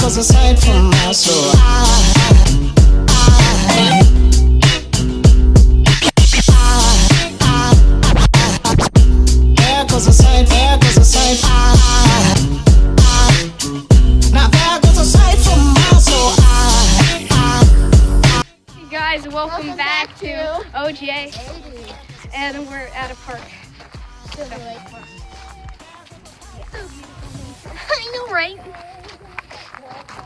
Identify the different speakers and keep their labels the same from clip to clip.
Speaker 1: goes aside from my soul. There goes aside, there goes aside. Now there goes aside from my soul.
Speaker 2: Hey guys, welcome back to OJ, and we're at a park. I know, right?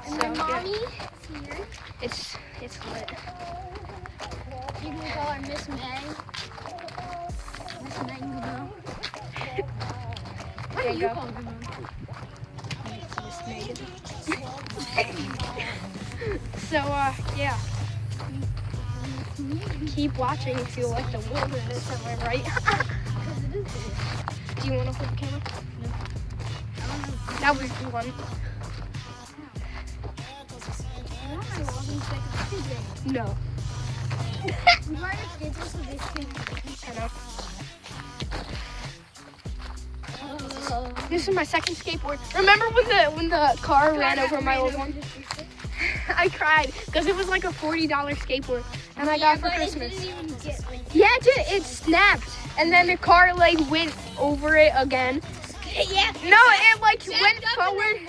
Speaker 3: And then mommy here.
Speaker 2: It's lit.
Speaker 3: You can call her Miss May. Miss Mango. What do you call her, Mom?
Speaker 2: Miss Megan. So, yeah. Keep watching if you like the wilderness, am I right? Do you want to hold the camera?
Speaker 3: No. I don't know.
Speaker 2: That was one. No.
Speaker 3: We might have scheduled so this can.
Speaker 2: I know. This is my second skateboard. Remember when the car ran over my old one? I cried because it was like a $40 skateboard, and I got it for Christmas.
Speaker 3: It didn't even get
Speaker 2: Yeah, it did. It snapped, and then the car like went over it again.
Speaker 3: Yeah.
Speaker 2: No, it like went forward.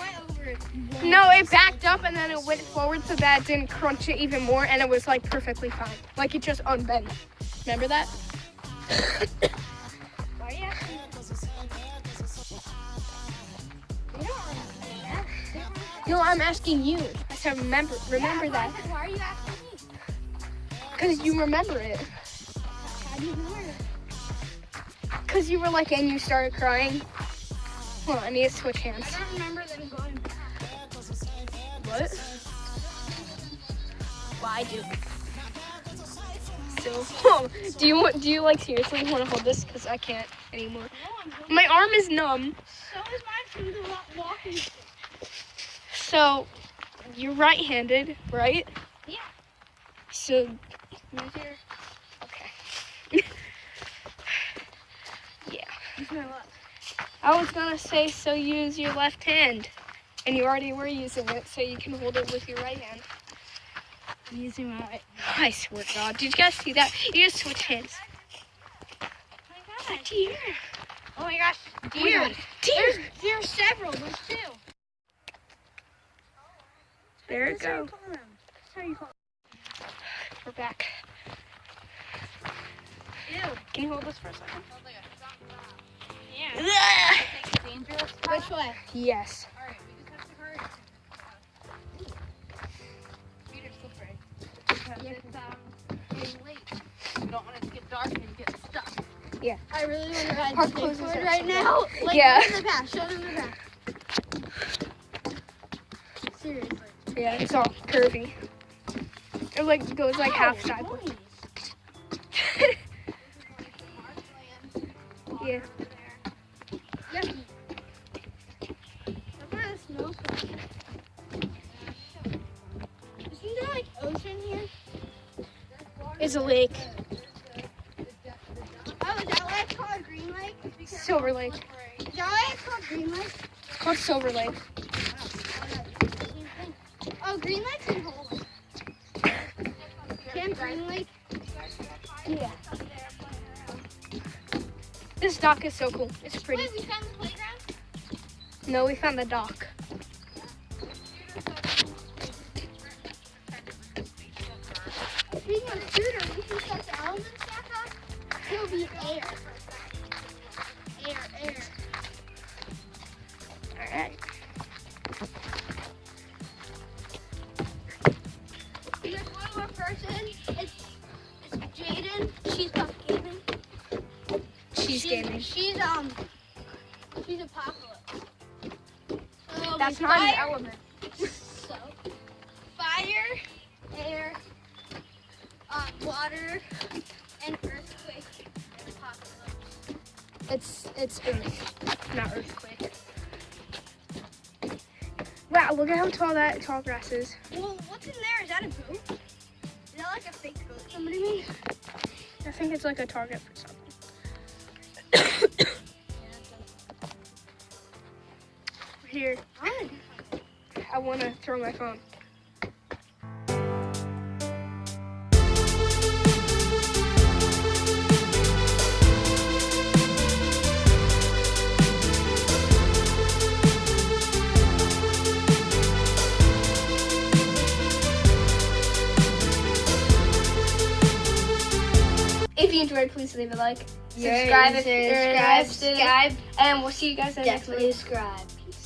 Speaker 2: No, it backed up and then it went forward so that it didn't crunch it even more, and it was like perfectly fine. Like it just unbent. Remember that?
Speaker 3: Why are you asking? You don't remember that.
Speaker 2: No, I'm asking you. I said remember that.
Speaker 3: Why are you asking me?
Speaker 2: Because you remember it.
Speaker 3: How do you know it?
Speaker 2: Because you were like, and you started crying. Hold on, I need to switch hands.
Speaker 3: I don't remember them going.
Speaker 2: What? Well, I do. So, do you like seriously want to hold this? Because I can't anymore. My arm is numb.
Speaker 3: So is mine from the walking stick.
Speaker 2: So, you're right-handed, right?
Speaker 3: Yeah.
Speaker 2: So, use your... Okay. Yeah.
Speaker 3: Use my left.
Speaker 2: I was gonna say, so use your left hand. And you already were using it, so you can hold it with your right hand.
Speaker 3: I'm using my right.
Speaker 2: I swear to God. Did you guys see that? You just switch hands.
Speaker 3: Oh my God.
Speaker 2: Deer.
Speaker 3: Oh my gosh.
Speaker 2: Deer.
Speaker 3: Deer. There's several. There's two.
Speaker 2: There it
Speaker 3: That's how you
Speaker 2: goes.
Speaker 3: call them. That's how you call
Speaker 2: We're back.
Speaker 3: them. Ew.
Speaker 2: Can you hold this for a second?
Speaker 3: Yeah. Dangerous. Which way?
Speaker 2: Yes.
Speaker 3: Alright, we just have to hurry. Feet are slippery. Because it's late. We don't want it to get dark and get stuck.
Speaker 2: Yeah.
Speaker 3: I really want to ride
Speaker 2: Park
Speaker 3: the
Speaker 2: closes
Speaker 3: skateboard
Speaker 2: at
Speaker 3: right
Speaker 2: 7.
Speaker 3: now. Like,
Speaker 2: Yeah.
Speaker 3: Show them the path. Show them the path. Seriously.
Speaker 2: Yeah, it's all curvy. It like goes like half sideways.
Speaker 3: Nice.
Speaker 2: Yeah.
Speaker 3: Yucky. Look at the snow. Isn't there like ocean here?
Speaker 2: It's a lake.
Speaker 3: Oh, is that why it's called Green Lake?
Speaker 2: Silver Lake.
Speaker 3: Is that why it's called Green Lake?
Speaker 2: It's called Silver Lake.
Speaker 3: Oh, Green Lake's in Holland. Camp Green Lake?
Speaker 2: Yeah. This dock is so cool. It's pretty.
Speaker 3: Wait, we found the playground?
Speaker 2: No, we found the dock.
Speaker 3: Speaking of scooter, we can set the elements back up. It'll be air. Air.
Speaker 2: Alright.
Speaker 3: There's one more person. It's Jaden. She's Puff Gaming.
Speaker 2: She's gaming.
Speaker 3: She's Apocalypse. So
Speaker 2: That's
Speaker 3: we
Speaker 2: not an
Speaker 3: fire-
Speaker 2: element.
Speaker 3: So, fire, air, water, and earthquake, and apocalypse.
Speaker 2: It's earth, not earthquake. Wow, look at how tall that tall grass is.
Speaker 3: Well, what's in there? Is that a boat? Is that like a fake boat somebody made?
Speaker 2: I think it's like a target for something. Here.
Speaker 3: I want to do
Speaker 2: I want to throw my phone. If you enjoyed, please leave a like. Subscribe if you're interested.
Speaker 4: Subscribe.
Speaker 2: And we'll see you guys next week.
Speaker 4: Definitely subscribe. Peace.